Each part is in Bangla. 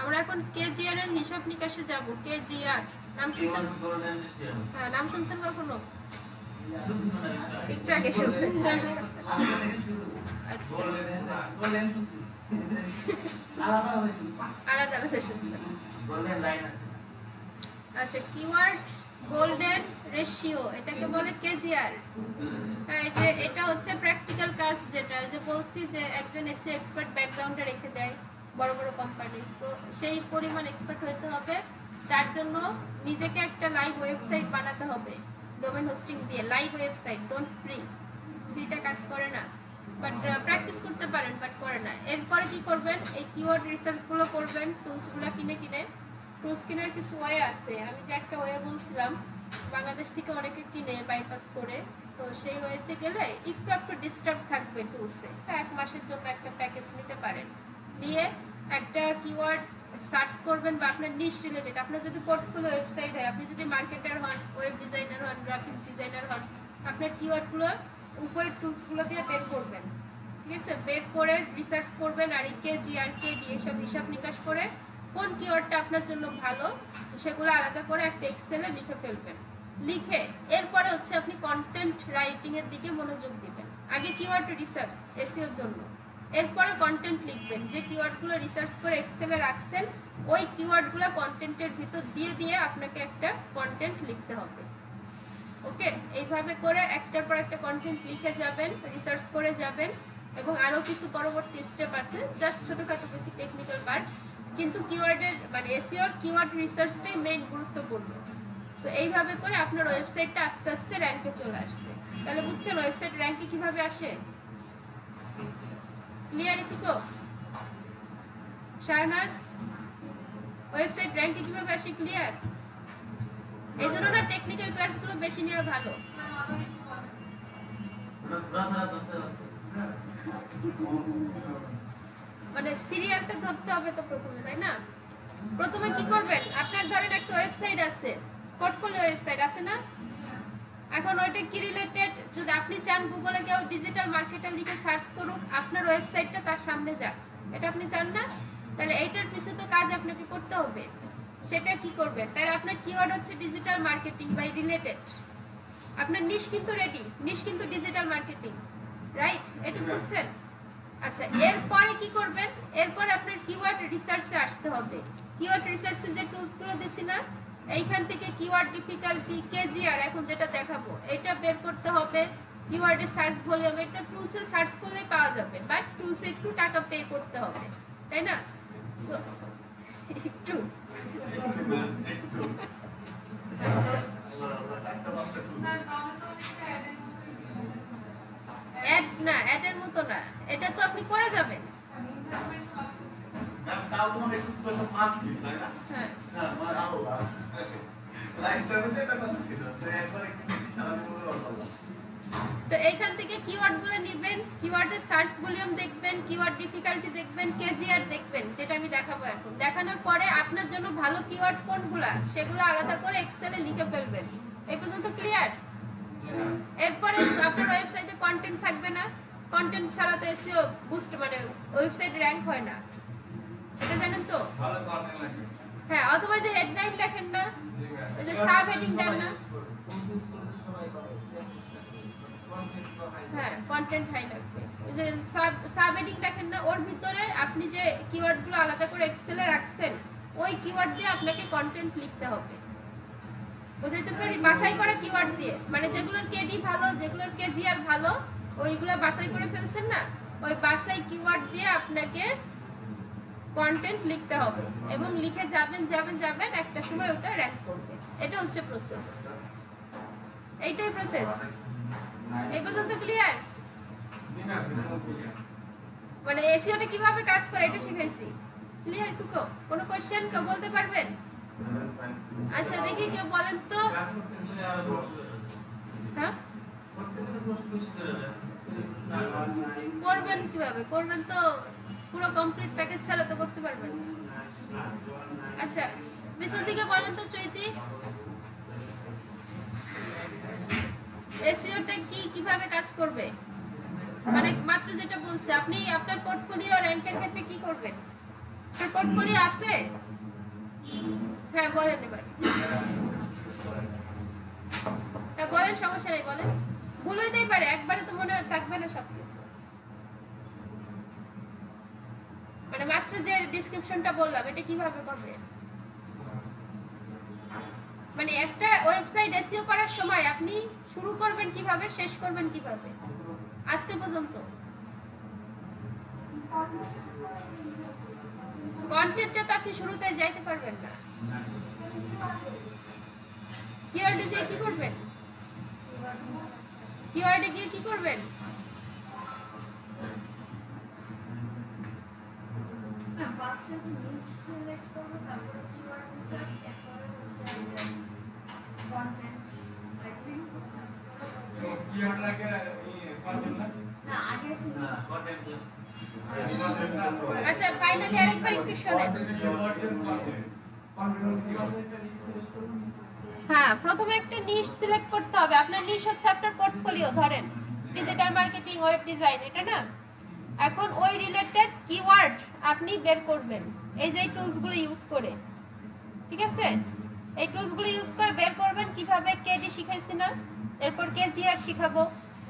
আমরা এখন কেজিআর এর হিসাব নিকাশে যাব। কেজিআর নাম শুনছেন? হ্যাঁ, নাম শুনছেন কখনো? একটু আগে শুনছেন। আচ্ছা, আলাদা আলাদা শুনছেন। আচ্ছা, কিওয়ার্ড গোল্ডেন রেশিও এটাকে বলে কেজিআর। এই যে এটা হচ্ছে প্র্যাকটিক্যাল কাজ, যেটা যে বলছি যে একজন এসি এক্সপার্ট ব্যাকগ্রাউন্ডে রেখে দেয় বড় বড় কোম্পানি, সো সেই পরিমাণ এক্সপার্ট হতে হবে। তার জন্য নিজেকে একটা লাইভ ওয়েবসাইট বানাতে হবে ডোমেন হোস্টিং দিয়ে। লাইভ ওয়েবসাইট, ডোন্ট ফ্রিটা কাজ করে না, বাট প্র্যাকটিস করতে পারেন, বাট করে না। এরপরে কি করবেন, এই কিওয়ার্ড রিসার্চগুলো করবেন টুলসগুলো কিনে। টুলস কেনার কিছু ওয়ে আছে, আমি যে একটা ওয়ে বলছিলাম বাংলাদেশ থেকে অনেকে কিনে বাইপাস করে, তো সেই ওয়েতে গেলে একটু ডিস্টার্ব থাকবে টুলসে। 1 মাসের জন্য একটা প্যাকেজ নিতে পারেন, নিয়ে একটা কিওয়ার্ড সার্চ করবেন বা আপনার নিশ রিলেটেড। আপনার যদি পোর্টফোলিও ওয়েবসাইট হয়, আপনি যদি মার্কেটার হন, ওয়েব ডিজাইনার হন, গ্রাফিক্স ডিজাইনার হন, আপনার কিওয়ার্ডগুলো উপরের টুলসগুলো দিয়ে বের করবেন। ঠিক আছে, বের করে রিসার্চ করবেন, আর কেজিআর কেডি এসব হিসাব নিকাশ করে কোন কিওয়ার্ডটা আপনার জন্য ভালো সেগুলো আলাদা করে একটা এক্সেলে লিখে ফেলবেন। লিখে এরপরে হচ্ছে আপনি কন্টেন্ট রাইটিং এর দিকে মনোযোগ দিবেন। আগে কিওয়ার্ড রিসার্চ এসইওর জন্য, এরপরে কন্টেন্ট লিখবেন। যে কিওয়ার্ডগুলো রিসার্চ করে এক্সেলে রাখছেন ওই কিওয়ার্ডগুলো কন্টেন্টের ভিতর দিয়ে আপনাকে একটা কন্টেন্ট লিখতে হবে। ওকে, এইভাবে করে একটার পর একটা কন্টেন্ট লিখে যাবেন, রিসার্চ করে যাবেন, এবং আরও কিছু পরবর্তী স্টেপ আছে, জাস্ট ছোটোখাটো কিছু টেকনিক্যাল পার্ট, কিন্তু কিওয়ার্ডের মানে এসইওর কিওয়ার্ড রিসার্চটাই মেইন গুরুত্বপূর্ণ। সো এইভাবে করে আপনার ওয়েবসাইটটা আস্তে আস্তে র্যাঙ্কে চলে আসবে। তাহলে বুঝছেন ওয়েবসাইট র্যাঙ্কে কিভাবে আসে? ক্লিয়ার একটুকু? শাহনাজ, ওয়েবসাইট র্যাঙ্কে কিভাবে আসে ক্লিয়ার? এই জন্য না টেকনিক্যাল ক্লাসগুলো বেশি নেওয়া ভালো। মানে সিরিয়ালটা ধরতে হবে তো প্রথমে, তাই না? প্রথমে কি করবেন, আপনার ধরেন একটা ওয়েবসাইট আছে, পোর্টফোলিও ওয়েবসাইট আছে না? এখন ওইটা কি রিলেটেড, যদি আপনি চান গুগলে কেউ ডিজিটাল মার্কেটার লিখে সার্চ করুক, আপনার ওয়েবসাইটটা তার সামনে যাক, এটা আপনি চান না? তাহলে এইটার পিছনে তো কাজ আপনাকে করতে হবে। সেটা কি করবেন, তাহলে আপনার কিওয়ার্ড হচ্ছে ডিজিটাল মার্কেটিং বাই রিলেটেড। আপনার নিশ কিন্তু রেডি, নিশ কিন্তু ডিজিটাল মার্কেটিং, রাইট? এটা বুঝছেন? আচ্ছা, এরপরে কি করবেন, এরপরে আপনার কিওয়ার্ড রিসার্চে আসতে হবে। কিওয়ার্ড রিসার্চে যে টুলসগুলো দিছি না, এইখান থেকে কিওয়ার্ড ডিফিকাল্টি, কেজিআর এখন যেটা দেখাবো, এটা বের করতে হবে। কিওয়ার্ডে সার্চ ভলিউম, এটা টুলসে সার্চ করলেই পাওয়া যাবে, বাট টুলসে একটু টাকা পে করতে হবে, তাই না? সো একটু আচ্ছা, অ্যাড না, অ্যাডের মতো না, এটা তো আপনি করে যাবেন। হ্যাঁ, তো এইখান থেকে কিওয়ার্ডগুলো নেবেন, কিওয়ার্ডের সার্চ ভলিউম দেখবেন, কিওয়ার্ড ডিফিকাল্টি দেখবেন, কেজিআর দেখবেন, যেটা আমি দেখাবো এখন। দেখানোর পরে আপনার জন্য ভালো কিওয়ার্ড কোনগুলা সেগুলো আলাদা করে এক্সেলে লিখে ফেলবেন। এই পর্যন্ত ক্লিয়ার? এরপরে আপনার ওয়েবসাইটে কন্টেন্ট থাকবে না, কন্টেন্ট ছাড়া তো এসইও বুস্ট মানে ওয়েবসাইট র্যাঙ্ক হয় না, এটা জানেন তো? হ্যাঁ, অথবা যে হেডলাইন লেখেন না, ওই যে সাব হেডিং দেন না, হ্যাঁ কন্টেন্ট হাই লাগবে। ওই যে সাব হেডিং লেখেন না, ওর ভিতরে আপনি যে কিওয়ার্ডগুলো আলাদা করে এক্সেলে রাখছেন ওই কিওয়ার্ড দিয়ে আপনাকে কন্টেন্ট লিখতে হবে। বুঝতে পারি? বাছাই করা কিওয়ার্ড দিয়ে, মানে যেগুলোর কেডি ভালো, যেগুলোর কেজিআর ভালো, ওইগুলো বাছাই করে ফেলছেন না, ওই বাছাই কিওয়ার্ড দিয়ে আপনাকে কন্টেন্ট লিখতে হবে, এবং লিখে যাবেন একটা সময় ওটা র্যাঙ্ক করবে। এটা হচ্ছে প্রসেস, এইটাই প্রসেস। এই পর্যন্ত ক্লিয়ার? মানে এসইওটা কিভাবে কাজ করে এটা শিখাইছি। ক্লিয়ার টুকু? কোনো কোশ্চেন কেউ বলতে পারবেন? আচ্ছা দেখি, কেউ বলেন তো। হ্যাঁ, করবেন কিভাবে? করবেন তো পুরো কমপ্লিট প্যাকেজ ছাড়া তো করতে পারবেন। আচ্ছা, পিছন থেকে বলেন তো চৈতি, এসইওটা কিভাবে কাজ করবে? মানে মাত্র যেটা বলছে, আপনি আপনার পোর্টফোলিও র্যাঙ্কের ক্ষেত্রে কি করবেন? পোর্টফোলিও আছে? হ্যাঁ বলেন এবার। হ্যাঁ বলেন, সমস্যা নেই বলেন। ভুল হইতেই পারে, একবারে তো মনে থাকবে না সবকিছু। মানে মাত্র যে ডেসক্রিপশনটা বললাম এটা কিভাবে করবে? মানে একটা ওয়েবসাইট এসইও করার সময় আপনি শুরু করবেন কিভাবে, শেষ করবেন কিভাবে আজকে পর্যন্ত? কন্টেন্টটা তো আপনি শুরুতে যাইতে পারবেন না। কিওয়ার্ডে গিয়ে কি করবেন? কিওয়ার্ডে গিয়ে কি করবেন? ফার্স্টে নিশ সিলেক্ট করব, তারপরে কিওয়ার্ড রিসার্চ, এরপরে হচ্ছে কন্টেন্ট রাইটিং। কিওয়ার্ড লাগে কন্টেন্ট না, আগে না কন্টেন্ট। আচ্ছা ফাইনালি আরেকবার একটু শুনেন। হ্যাঁ প্রথমে একটা নিশ সিলেক্ট করতে হবে। আপনার নিশ হচ্ছে আপনার পোর্টফোলিও, ধরেন ডিজিটাল মার্কেটিং, ওয়েব ডিজাইন, এটা না। এখন ওই রিলেটেড কিওয়ার্ড আপনি বের করবেন এই যে টুলসগুলো ইউজ করে, ঠিক আছে? এই টুলসগুলো ইউজ করে বের করবেন কিভাবে। কেডি শিখাইছি না, এরপর কেজিআর শিখাবো।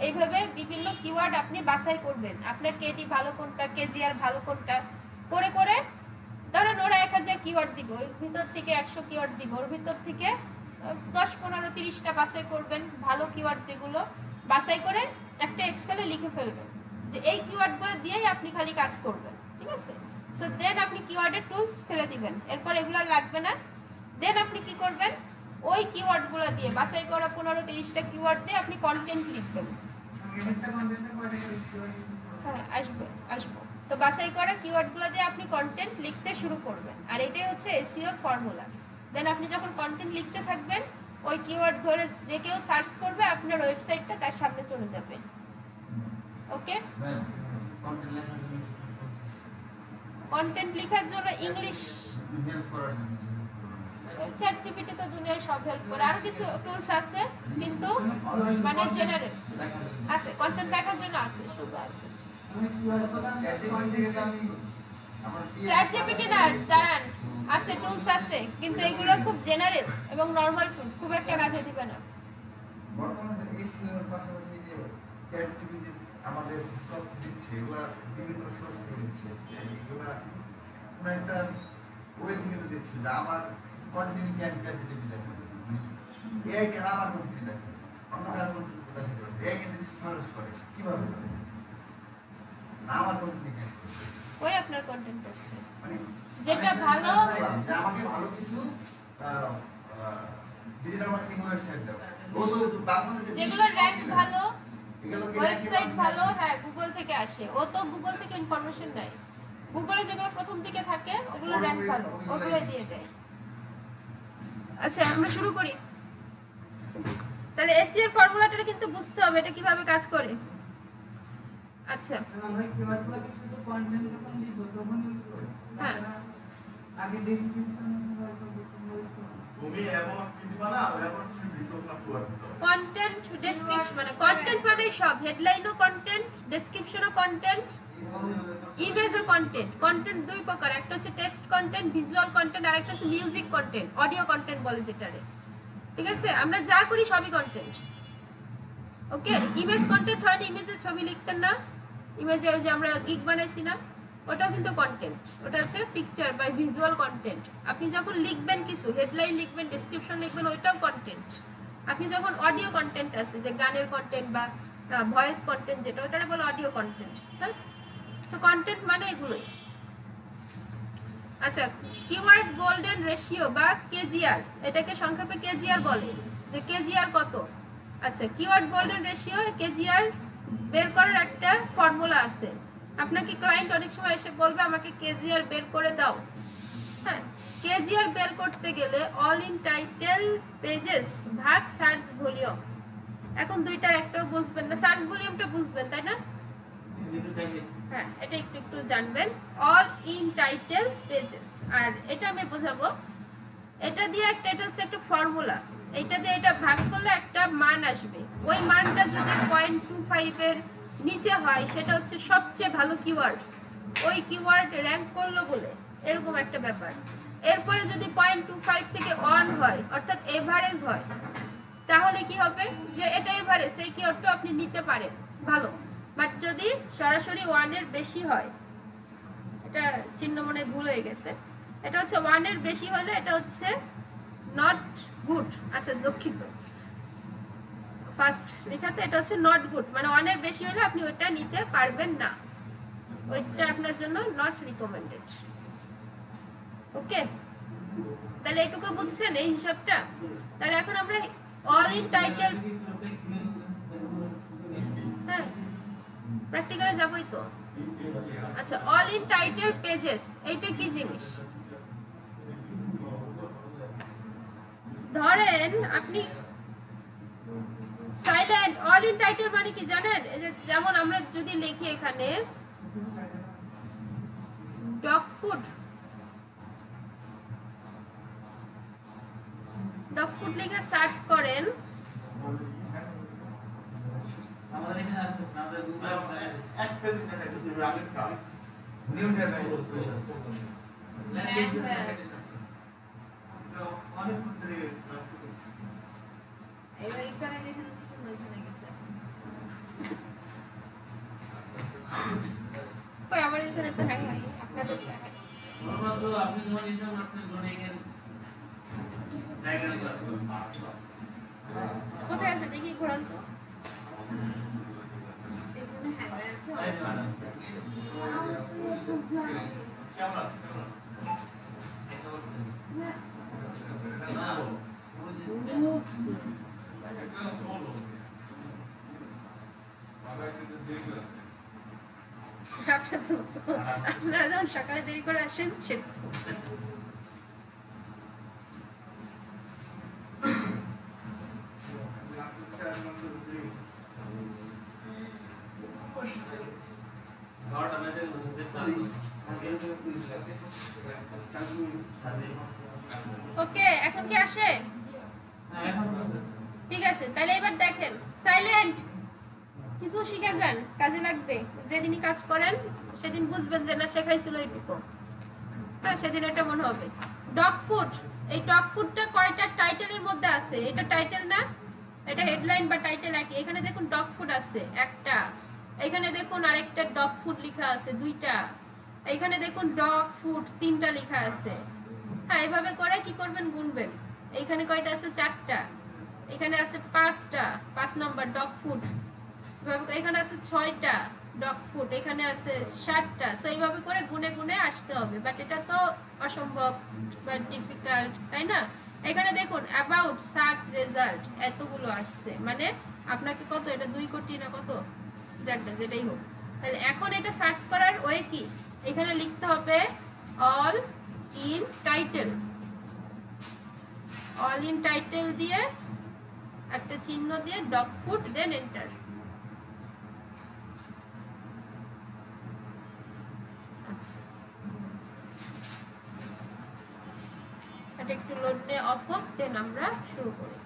এইভাবে বিভিন্ন কিওয়ার্ড আপনি বাছাই করবেন, আপনার কেডি ভালো কোনটা, কেজিআর ভালো কোনটা, করে করে ধরেন ওরা 1000 কিওয়ার্ড দিব, ওর ভিতর থেকে 100 কিওয়ার্ড দিব, ওর ভিতর থেকে 10, 15, 30টা বাছাই করবেন ভালো কিওয়ার্ড, যেগুলো বাছাই করে একটা এক্সেলে লিখে ফেলবেন যে এই কিওয়ার্ডগুলো দিয়েই আপনি খালি কাজ করবেন, ঠিক আছে? সো দেন আপনি কিওয়ার্ডের টুলস ফেলে দিবেন, এরপর এগুলো লাগবে না। দেন আপনি কি করবেন, ওই কিওয়ার্ডগুলো দিয়ে বাছাই করা 15-30টা কিওয়ার্ড দিয়ে আপনি কন্টেন্ট লিখবেন। হ্যাঁ আসবো। তো বাছাই করা কিওয়ার্ডগুলো দিয়ে আপনি কন্টেন্ট লিখতে শুরু করবেন, আর এটাই হচ্ছে এসইওর ফর্মুলা। দেন আপনি যখন কন্টেন্ট লিখতে থাকবেন, ওই কিওয়ার্ড ধরে যে কেউ সার্চ করবে আপনার ওয়েবসাইটটা তার সামনে চলে যাবে। ওকে? কন্টেন্ট লেখার জন্য ইংলিশ চ্যাট জিপিটি তো দুনিয়ায় সব হেল্প করে, আর কিছু টুলস আছে কিন্তু মানে জেনারেল আছে, কন্টেন্ট লেখার জন্য আছে, শুধু আছে চ্যাট জিপিটি না। দাঁড়ান, আছে টুলস আছে কিন্তু এগুলো খুব জেনারেল এবং নরমাল টুলস, খুব একটা কাজে দিবে না। বর্তমানে এসইওর পাশাপাশি যে চ্যাট জিপিটি আমাদের স্কোপ দিচ্ছে, ওরা বিভিন্ন সোর্স থেকে দিচ্ছে, ওরা কোনো একটা ওয়ে থেকে তো দিচ্ছে যে আমার কন্টেন্ট ক্যান চ্যাট জিপিটি দেখে, এআই কেন আমার কন্টেন্ট দেখে, অন্য কারো কন্টেন্ট দেখে, এআই কিন্তু কিছু সাজেস্ট করে, কিভাবে করে না আমার কন্টেন্ট ক্যান ওই আপনার কন্টেন্ট করছে মানে যেটা ভালো, যে আমাকে ভালো কিছু ডিজিটাল মার্কেটিং ওয়েবসাইট দাও, ও তো বাংলাদেশে যেগুলো র‍্যাঙ্ক ভালো, ওয়েবসাইট ভালো, হ্যাঁ গুগল থেকে আসে। ও তো গুগল থেকে ইনফরমেশন নেয়, গুগলে যেগুলো প্রথম দিকে থাকে ওগুলো র‍্যাঙ্ক ভালো, ওগুলো দিয়ে দেয়। আচ্ছা আমরা শুরু করি তাহলে। এসইওর ফর্মুলাটা কিন্তু বুঝতে হবে এটা কিভাবে কাজ করে। আচ্ছা আমরা কিওয়ার্ডগুলো কি শুধু কন্টেন্ট যখন লিখব তখন ইউজ করি? হ্যাঁ আগে ডেসক্রিপশন তুমি এমন কি দিবা না, এমন কি ভিডিও না কিওয়ার্ড কন্টেন্ট ডেসক্রিপশন, মানে কন্টেন্ট মানে সব, হেডলাইনও কন্টেন্ট, ডেসক্রিপশনও কন্টেন্ট, ইমেজও কন্টেন্ট। কন্টেন্ট দুই প্রকার, একটা হচ্ছে টেক্সট কন্টেন্ট, ভিজুয়াল কন্টেন্ট, আর একটা হচ্ছে মিউজিক কন্টেন্ট, অডিও কন্টেন্ট বলে যেটারে, ঠিক আছে? আমরা যা করি সবই কন্টেন্ট। ওকে, ইমেজ কন্টেন্ট হয় না, ইমেজে ছবি লিখতেন না, ইমেজে ওই যে আমরা গিগ বানাইছি না, ওটাও কিন্তু কন্টেন্ট, ওটা হচ্ছে পিকচার বা ভিজুয়াল কন্টেন্ট। আপনি যখন লিখবেন কিছু, হেডলাইন লিখবেন, ডেসক্রিপশন লিখবেন, ওইটাও কন্টেন্ট। আপনি যখন অডিও কন্টেন্ট আছে, যে গানের কন্টেন্ট বা ভয়েস কন্টেন্ট যেটা, ওটারে বলে অডিও কন্টেন্ট। হ্যাঁ, সো কন্টেন্ট মানে এগুলোই। আচ্ছা, কিওয়ার্ড গোল্ডেন রেশিও বা কেজিআর, এটাকে সংক্ষেপে কেজিআর বলে। যে কেজিআর কত? আচ্ছা, কিওয়ার্ড গোল্ডেন রেশিও কেজিআর বের করার একটা ফর্মুলা আছে। আপনাকে ক্লায়েন্ট অনেক সময় এসে বলবে আমাকে কেজিআর বের করে দাও। হ্যাঁ, কেজিআর বের করতে গেলে অল ইন টাইটেল পেজেস ভাগ সার্চ ভলিউম। এখন দুইটার একটাও বুঝবেন না, সার্চ ভলিউমটা বুঝবেন তাই না? হ্যাঁ, এটা একটু একটু জানবেন। অল ইন টাইটেল পেজেস, আর এটা আমি বোঝাবো। এটা দিয়ে একটা, এটা হচ্ছে একটা ফর্মুলা, এটা দিয়ে এটা ভাগ করলে একটা মান আসবে। ওই মানটা যদি 0.25 এর নিচে হয় সেটা হচ্ছে সবচেয়ে ভালো কিওয়ার্ড। ওই কিওয়ার্ড র্যাঙ্ক করলো বলে এরকম একটা ব্যাপার। এরপরে যদি 0.25 থেকে 1 হয় অর্থাৎ এভারেজ হয়, তাহলে কি হবে যে এটা এভারেজ, এই কিওয়ার্ডটা আপনি নিতে পারেন ভালো। বাট যদি সরাসরি 1 এর বেশি হয়, এটা চিহ্ন মনে ভুল হয়ে গেছে, এটা হচ্ছে 1 এর বেশি হলে এটা হচ্ছে নট গুড। আচ্ছা দুঃখিত, ফার্স্ট লেখাতে এটা হচ্ছে নট গুড, মানে 1 এর বেশি হলে আপনি ওইটা নিতে পারবেন না, ওইটা আপনার জন্য নট রিকমেন্ডেড। ওকে, তাহলে এটুকু বুঝছেন এই হিসাবটা। তাহলে এখন আমরা অল ইন টাইটেল, হ্যাঁ প্র্যাকটিক্যালে যাবই তো। আচ্ছা, অল ইন টাইটেল পেজেস এইটা কি জিনিস? ধরেন আপনি সাইলেন্ট, অল ইন টাইটেল মানে কি জানেন? এই যে যেমন আমরা যদি লিখি এখানে ডগ ফুড, ডগ ফুড লিখে সার্চ করেন, আমাদের এখানে আছে আমাদের গুগলে এক পেজ দেখাইতেছি আগেরটা নিউ ডিজাইন অনেক ক্ষেত্রে এবার একটা এখানে ছিল ওইখানে গেছে। কই আমার এখানে তো হ্যাং হয়, আপনাদের হ্যাং হয়। আমরা তো আপনি যখন ইন্টার মাস্টার ড্রয়িং এর ডায়াগ্রাম কোথায় আছে দেখি, ঘোরান তো। এখানে হ্যাং হয়ে আছে। কেমন আছে আপনারা যখন সকালে দেরি করে আসেন সেটা ঘরটা মেটে দেখতে ওকে। এখন কি আসে? হ্যাঁ এখন ঠিক আছে, তাহলে এবার দেখেন সাইলেন্ট, কিছু শিখে যান, কাজে লাগবে। যেদিনই কাজ করেন সেদিন বুঝবেন যে না শেখাইছিল এইটুকু, হ্যাঁ সেদিন এটা মনে হবে। ডগ ফুড, এই ডগ ফুডটা কয়টা টাইটেলের মধ্যে আছে? এটা টাইটেল না, এটা হেডলাইন বা টাইটেল একই। এখানে দেখুন ডগ ফুড আছে একটা, এখানে দেখুন আরেকটা ডগ ফুড লেখা আছে দুইটা, এখানে দেখুন ডগ ফুড তিনটা লেখা আছে। হ্যাঁ এভাবে করে কি করবেন, গুনবেন। এইখানে কয়টা আছে? চারটা, এখানে আছে পাঁচটা, 5 নম্বর ডগ ফুড। এখানে আছে 6টা ডগ ফুড, এখানে আছে 7টা। সো এইভাবে করে গুনে গুনে আসতে হবে, বাট এটা তো অসম্ভব বা ডিফিকাল্ট, তাই না? এখানে দেখুন অ্যাবাউট সার্চ রেজাল্ট এতগুলো আসছে, মানে আপনাকে কত, এটা 2 কোটি না কত, যাক যেটাই হোক। তাহলে এখন এটা সার্চ করার ওয়ে কি? এখানে লিখতে হবে all in title, all in title দিয়ে একটা চিহ্ন দিয়ে ডগ ফুড, দেন এন্টার। আচ্ছা, এটা একটু লোড নিয়ে অফ হোক, দেন আমরা শুরু করি।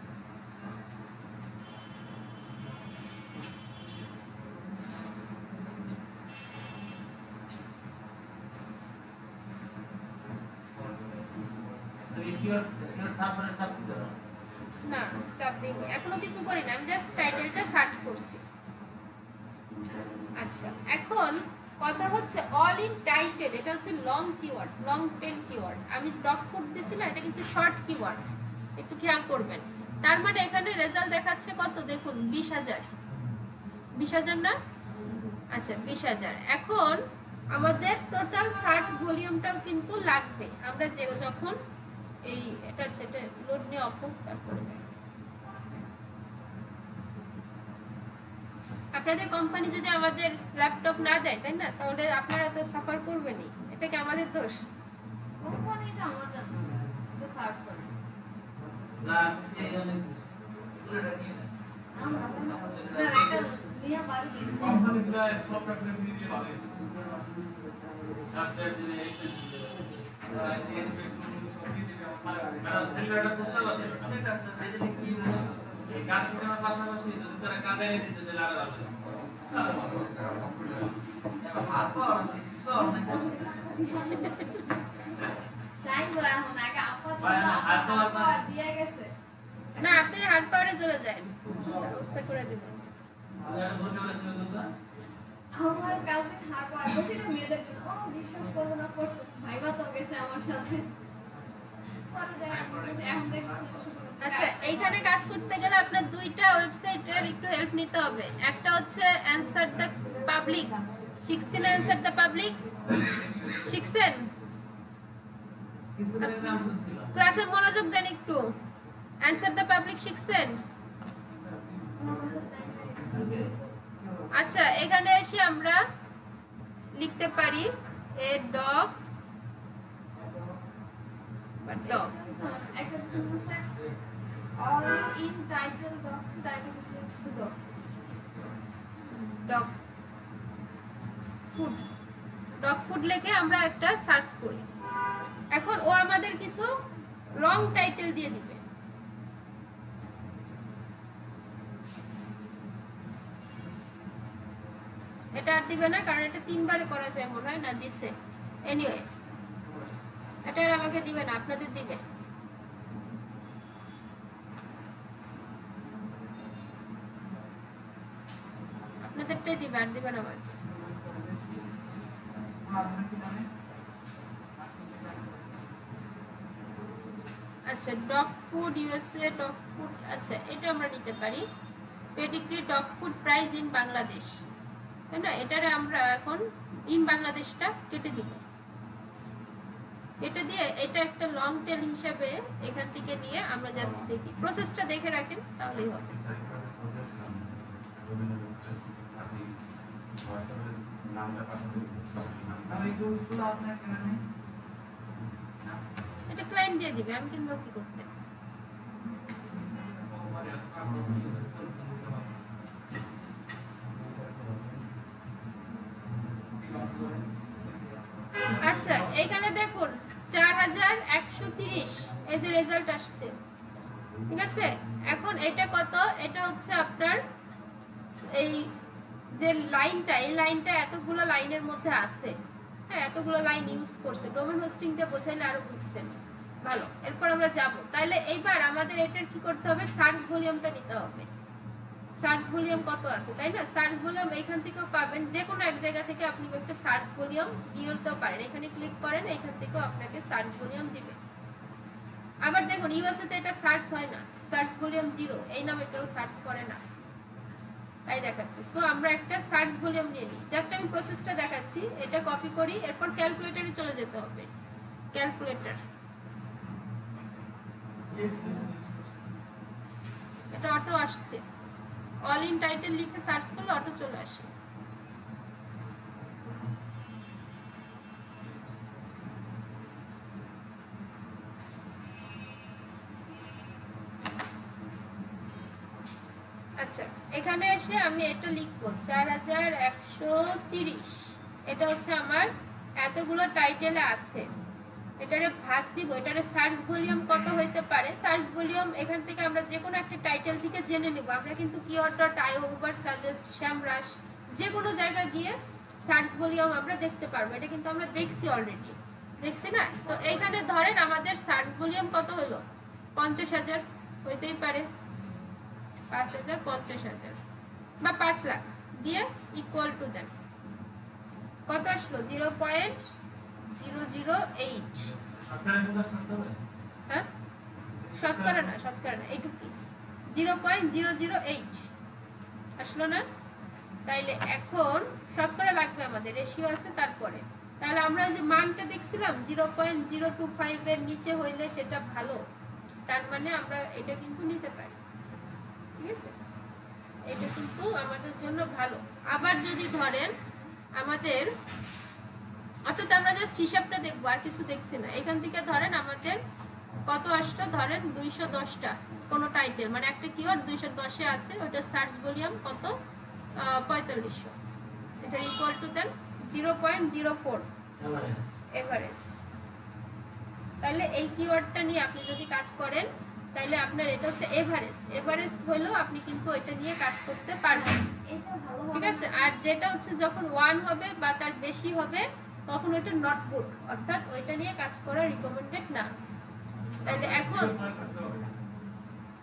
না চাপ দিইনি, এখনো কিছু করি না, আমি জাস্ট টাইটেলটা সার্চ করছি। আচ্ছা, এখন কথা হচ্ছে অল ইন টাইটেল, এটা হচ্ছে long keyword, long tail keyword. আমি ডগ ফুড দিছি না, এটা কিন্তু শর্ট কিওয়ার্ড, একটু খেয়াল করবেন। তার মানে এখানে রেজাল্ট দেখাচ্ছে কত, দেখুন 20,000, 20,000 না? আচ্ছা 20,000। এখন আমাদের টোটাল সার্চ ভলিউমটাও কিন্তু লাগবে। আমরা যে যখন এই এটা সেটা লোড নিয়ে অফ হোক, তারপরে আপনাদের কোম্পানি যদি আমাদের ল্যাপটপ না দেয়, তাই না, তাহলে আপনারা তো সাফার করবেনই। এটা কি আমাদের দোষ? কোম্পানিটা আমাদের তো খারাপ করে যা আছে অনেক আমরা না এটা নিয়ে পারবি কোম্পানিগুলো সফটওয়্যার ফ্রি দিয়ে পাবে সফটওয়্যার দিলে এক্সেস ম্যাডাম সেন্টারটা বুঝতে পারছেন সেটআপটা দিলে কি হবে? এই কাজ শেখানোর পাশাপাশি যদি তারা কাজে দিতে তাহলে আরো ভালো। হাত পাওয়ার আছে, কিছু আর নাই। চাইবো এখন আগে আপা ভাই, ছিল হাত আপা পাওয়ার আপা দিয়ে গেছে না আপনি হাত পাওয়ারে চলে যান, ব্যবস্থা করে দেবেন। আমি একটা ভর্তি করেছিল দোস্ত। আমার কাজিন হার পাওয়ার বসিটা মেয়েদের জন্য ও বিশ্বাস করবো না করছে ভাইবা তো গেছে আমার সাথে পরে যাই এখন দেখছি শুরু করতে। আচ্ছা এইখানে কাজ করতে গেলে আপনার দুইটা ওয়েবসাইটের একটু হেল্প নিতে হবে। একটা হচ্ছে অ্যানসার দ্য পাবলিক, শিখছেন? অ্যানসার দ্য পাবলিক শিখছেন? কিছুদিন আগে নাম শুনছিল। ক্লাসে মনোযোগ দেন একটু। অ্যানসার দ্য পাবলিক শিখছেন? আচ্ছা এখানে এসে আমরা লিখতে পারি এ ডগ বা ডগ একটা কিছু আছে all in title doc title is to doc dog food, dog food লিখে আমরা একটা সার্চ করি। এখন ও আমাদের কিছু রং টাইটেল দিয়ে দিবে। এটা আর দিবে না, কারণ এটা তিনবারে করা যায় মনে হয় না, দিছে। এনিওয়ে এটা আর আমাকে দিবে না, আপনাদের দিবে। আপনাদেরটাই দিবে, আর দিবে না আমাকে। আচ্ছা dog food USA, dog food, আচ্ছা এটা আমরা নিতে পারি। Pedigree dog food price in Bangladesh, তাই না? এটারে আমরা এখন ইন বাংলাদেশটা কেটে দিব। কেটে দিয়ে এটা একটা লং টেল হিসাবে এখান থেকে নিয়ে আমরা জাস্ট দেখি, প্রসেসটা দেখে রাখেন তাহলেই হবে। এটা ক্লায়েন্ট দিয়ে দিবে, আমি কিনবো কি করতে। আচ্ছা এইখানে দেখুন 4130 এই যে রেজাল্ট আসছে, ঠিক আছে? এখন এটা কত? এটা হচ্ছে আপনার এই যে লাইনটা, এই লাইনটা এতগুলো লাইনের মধ্যে আছে, হ্যাঁ এতগুলো লাইন ইউজ করছে। ডোমেন হোস্টিং দিয়ে বোঝাইলে আরো বুঝতেন ভালো। এরপর আমরা যাব, তাহলে এইবার আমাদের এটার কি করতে হবে? সার্চ ভলিউমটা নিতে হবে। সার্চ ভলিউম কত আছে, তাই না? সার্চ ভলিউম এইখান থেকেও পাবেন, যে কোনো এক জায়গা থেকে আপনি একটা সার্চ ভলিউম দিতেও পারেন। এখানে ক্লিক করেন, এখান থেকেও আপনাকে সার্চ ভলিউম দিবে। আবার দেখুন ইউএসএ তে এটা সার্চ হয় না, সার্চ ভলিউম 0 এই নামে কেউ সার্চ করে না, তাই দেখাচ্ছে। সো আমরা একটা সার্চ ভলিউম নিয়ে নিই। জাস্ট আমি প্রসেসটা দেখাচ্ছি, এটা কপি করি, এরপর ক্যালকুলেটরে চলে যেতে হবে। ক্যালকুলেটর, এটা অটো আসছে, অল ইন টাইটেল লিখে সার্চ করলে অটো চলে আসে। আচ্ছা এখানে এসে আমি এটা লিখবো 4130, এটা হচ্ছে আমার এতগুলো টাইটেলে আছে, এটারে ভাগ দিব। এটারে সার্চ ভলিউম কত হইতে পারে? সার্চ ভলিউম এখান থেকে আমরা যে কোনো একটা টাইটেল থেকে জেনে নেব। আমরা কিন্তু keyword.io, উবার সাজেস্ট, শ্যামরাশ যে কোনো জায়গায় গিয়ে সার্চ ভলিউম আমরা দেখতে পারবো। এটা কিন্তু আমরা দেখছি অলরেডি, দেখছি না? তো এইখানে ধরেন আমাদের সার্চ ভলিউম কত হলো? 50,000 হইতেই পারে, 5,000, 50,000 বা 5 লাখ দিয়ে ইকুয়াল টু দেন। কত আসলো? 0.008। আপনারা কোথা করতে হবে? হ্যাঁ শতকরা না, শতকরা না, এইটুকুই 0.008 আসলো না? তাইলে এখন শতকরা লাগবে আমাদের, রেশিও আছে তারপরে। তাহলে আমরা যে মানটা দেখছিলাম 0.025 এর নিচে হইলে সেটা ভালো, তার মানে আমরা এটা কিন্তু নিতে পারি, ঠিক আছে? এটা কিন্তু আমাদের জন্য ভালো। আবার যদি ধরেন আমাদের, অর্থাৎ আমরা জাস্ট হিসাবটা দেখবো, আর কিছু দেখছি না। এখান থেকে ধরেন আমাদের কত আসলো? ধরেন 210টা কোনো টাইটেল, মানে একটা কিওয়ার্ড 210 এ আছে, ওটা সার্চ ভলিউম কত? 4500। এটা ইকুয়াল টু দেন 0.04 এভারেজ। তাহলে এই কিওয়ার্ডটা নিয়ে আপনি যদি কাজ করেন তাহলে আপনার এটা হচ্ছে এভারেজ। এভারেজ হলেও আপনি কিন্তু এটা নিয়ে কাজ করতে পারবেন, এটা ভালো ঠিক আছে? আর যেটা হচ্ছে যখন 1 হবে বা তার বেশি হবে তখন ওইটা নট গুড, অর্থাৎ ওইটা নিয়ে কাজ করা রিকমেন্ডেড না। তাহলে এখন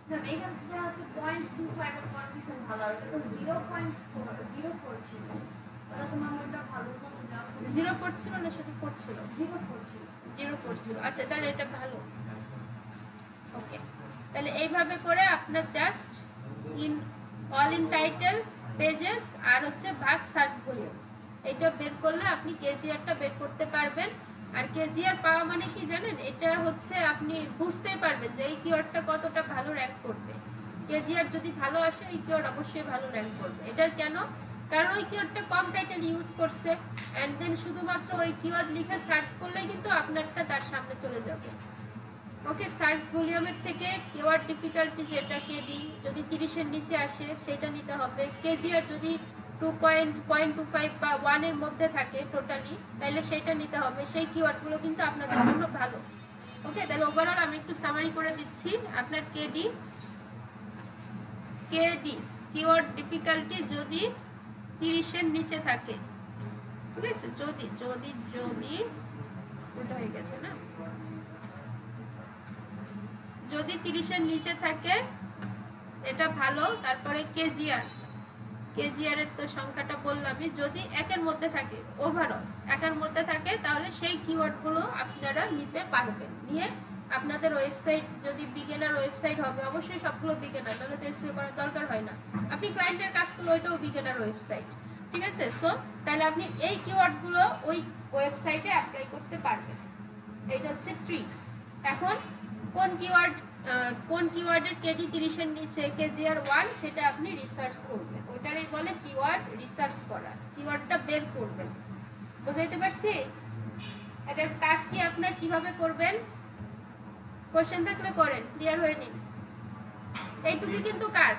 ম্যাম এখান থেকে হচ্ছে 0.25 এর কন্ডিশন ভালো, আর এটা তো 0.04 ছিল, তাহলে তো ম্যাম ওটা ভালো মতো যাবে। 0.4 ছিল না, শুধু 4 ছিল? 0.4 ছিল। 0.4 ছিল, আচ্ছা তাহলে এটা ভালো। ওকে, তাহলে এইভাবে করে আপনার just in all in title pages আর হচ্ছে ভাগ সার্চ ভলিউম, এটা বের করলে আপনি কেজিআরটা বের করতে পারবেন। আর কেজিআর পাওয়া মানে কি জানেন, এটা হচ্ছে আপনি বুঝতেই পারবেন যে এই কিওয়ার্ডটা কতটা ভালো র্যাঙ্ক করবে। কেজিআর যদি ভালো আসে এই কিওয়ার্ড অবশ্যই ভালো র্যাঙ্ক করবে। এটার কেন? কারণ ওই কিওয়ার্ডটা কম টাইটেল ইউজ করছে, অ্যান্ড দেন শুধুমাত্র ওই কিওয়ার্ড লিখে সার্চ করলেই কিন্তু আপনারটা তার সামনে চলে যাবে। ওকে, সার্চ ভলিউমের থেকে কিওয়ার্ড ডিফিকাল্টি যেটা কেডি যদি 30-এর নিচে আসে সেটা নিতে হবে। কেজিআর যদি 2.25 বা 1 এর মধ্যে থাকে টোটালি, তাহলে সেটা নিতে হবে। সেই কিওয়ার্ডগুলো কিন্তু আপনাদের জন্য ভালো। ওকে, তাহলে ওভারঅল আমি একটু সামারি করে দিচ্ছি। আপনার কেডি কিওয়ার্ড ডিফিকাল্টি যদি 30-এর নিচে থাকে, ঠিক আছে, যদি যদি যদি ওটা হয়ে গেছে না, যদি 30-এর নিচে থাকে এটা ভালো। তারপরে কেজিআর এর তো সংখ্যাটা বললামই, যদি 1-এর মধ্যে থাকে, ওভারঅল 1-এর মধ্যে থাকে, তাহলে সেই কিওয়ার্ডগুলো আপনারা নিতে পারবেন। নিয়ে আপনাদের ওয়েবসাইট যদি বিগিনার ওয়েবসাইট হবে, অবশ্যই সবগুলো বিগিনার, তাহলে তো এসইও করার দরকার হয় না। আপনি ক্লায়েন্টের কাজ করলে ওইটাও বিগিনার ওয়েবসাইট, ঠিক আছে। সো তাহলে আপনি এই কিওয়ার্ডগুলো ওই ওয়েবসাইটে অ্যাপ্লাই করতে পারবেন। এটা হচ্ছে ট্রিক্স। এখন কোন কিওয়ার্ডের কেডি 30-এর নিচে, কেজিআর 1, সেটা আপনি রিসার্চ করবেন। ওইটারই বলে কিওয়ার্ড রিসার্চ করা, কিওয়ার্ডটা বের করবেন। বুঝাইতে পারছি? এটার কাজ কি আপনার কিভাবে করবেন? কোশ্চেন থাকলে করেন, ক্লিয়ার হয়ে নিন। এইটুকুই কিন্তু কাজ,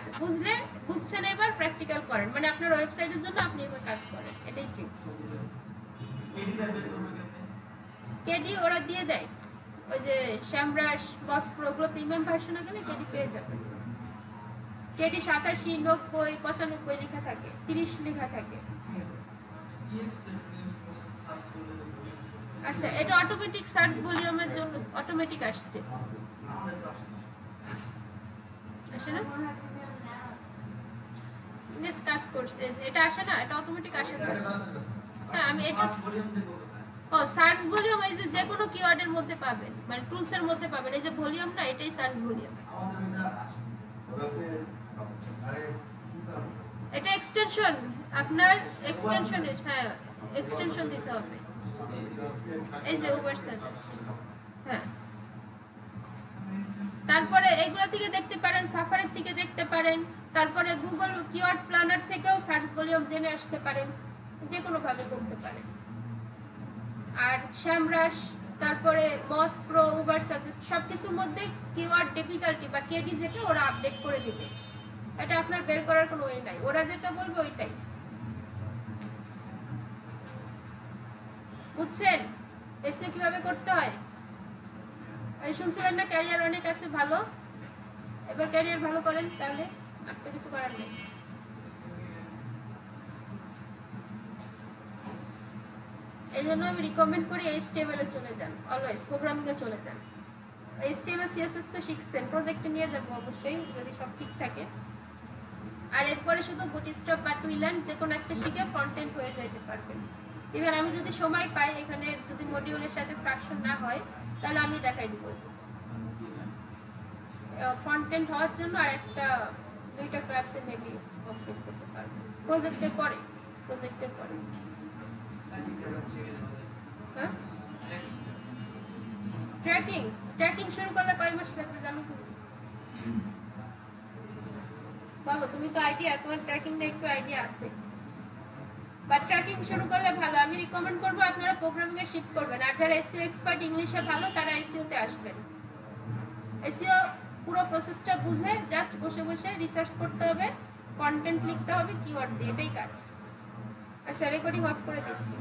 বুঝছেন, এবার প্র্যাকটিক্যাল করেন, মানে আপনার ওয়েবসাইটের জন্য আপনি এবার কাজ করেন, এটাই ট্রিক্স। কেডি ওরা দিয়ে দেয়, ওই যে শ্যামরাশ, বস প্রো, ওগুলো প্রিমিয়াম ভার্সনে গেলে কেডি পেয়ে যাবেন। কেডি 87, 90, 95 লেখা থাকে, 30 লেখা থাকে। আচ্ছা, এটা অটোমেটিক সার্চ ভলিউমের জন্য অটোমেটিক আসছে, আসে না? নেক্সট কাজ করছে, এটা আসে না, এটা অটোমেটিক আসে না। হ্যাঁ, আমি এটা সার্চ ভলিউম এই যে কোনো কিওয়ার্ডের মধ্যে পাবেন, মানে টুলস এর মধ্যে পাবেন। এই যে ভলিউম না, এটাই সার্চ ভলিউম। এটা এক্সটেনশন, আপনার এক্সটেনশন, হ্যাঁ এক্সটেনশন দিতে হবে। এই যে উবার সাজেস্ট, হ্যাঁ। তারপরে এইগুলো থেকে দেখতে পারেন, সাফারি থেকে দেখতে পারেন, তারপরে গুগল কিওয়ার্ড প্ল্যানার থেকেও সার্চ ভলিউম জেনে আসতে পারেন, যে কোনো ভাবে করতে পারেন। আর শ্যামরাশ, তারপরে মস প্রো, উবার সাজেস্ট, সব কিছুর মধ্যে কিওয়ার্ড ডিফিকাল্টি বা কেডি যেটা ওরা আপডেট করে দিবে। এটা আপনার বের করার কোনো ওয়ে নাই, ওরা যেটা বলবে ওইটাই। বুঝছেন এসইও কিভাবে করতে হয়? এই শুনছিলেন না ক্যারিয়ার অনেক আছে ভালো, এবার ক্যারিয়ার ভালো করেন, তাহলে আর তো কিছু করার নেই। এই জন্য আমি রিকমেন্ড করি HTML এ চলে যান, অলওয়েজ প্রোগ্রামিং এ চলে যান। HTML CSS তো শিখছেন, প্রজেক্টে নিয়ে যাবো অবশ্যই যদি সব ঠিক থাকে। আর এরপরে শুধু বুটস্ট্র্যাপ বা টুইলার্ন যে কোনো একটা শিখে ফ্রন্ট এন্ড হয়ে যেতে পারবেন। এবার আমি যদি সময় পাই, এখানে যদি মডিউলের সাথে ফ্র্যাকশন না হয়, তাহলে আমি দেখাই দিব। ফ্রন্ট এন্ড হওয়ার জন্য আর একটা 2টা ক্লাসে মেবি কমপ্লিট করতে পারবো, প্রজেক্টের পরে। হ্যাঁ, ট্র্যাকিং শুরু করলে কয় মাস লাগবে জানো? বলো, তুমি তো আইডিয়া, তোমার ট্র্যাকিং নিয়ে একটু আইডিয়া আছে, বাট ট্র্যাকিং শুরু করলে ভালো। আমি রিকমেন্ড করবো আপনারা প্রোগ্রামিং এ শিফট করবেন। আর যারা এসইও এক্সপার্ট, ইংলিশে ভালো, তারা এসইও তে আসবেন। এসইও পুরো প্রসেসটা বুঝে জাস্ট বসে বসে রিসার্চ করতে হবে, কন্টেন্ট লিখতে হবে কিওয়ার্ড দিয়ে, এটাই কাজ। আচ্ছা, রেকর্ডিং অফ করে দিচ্ছি।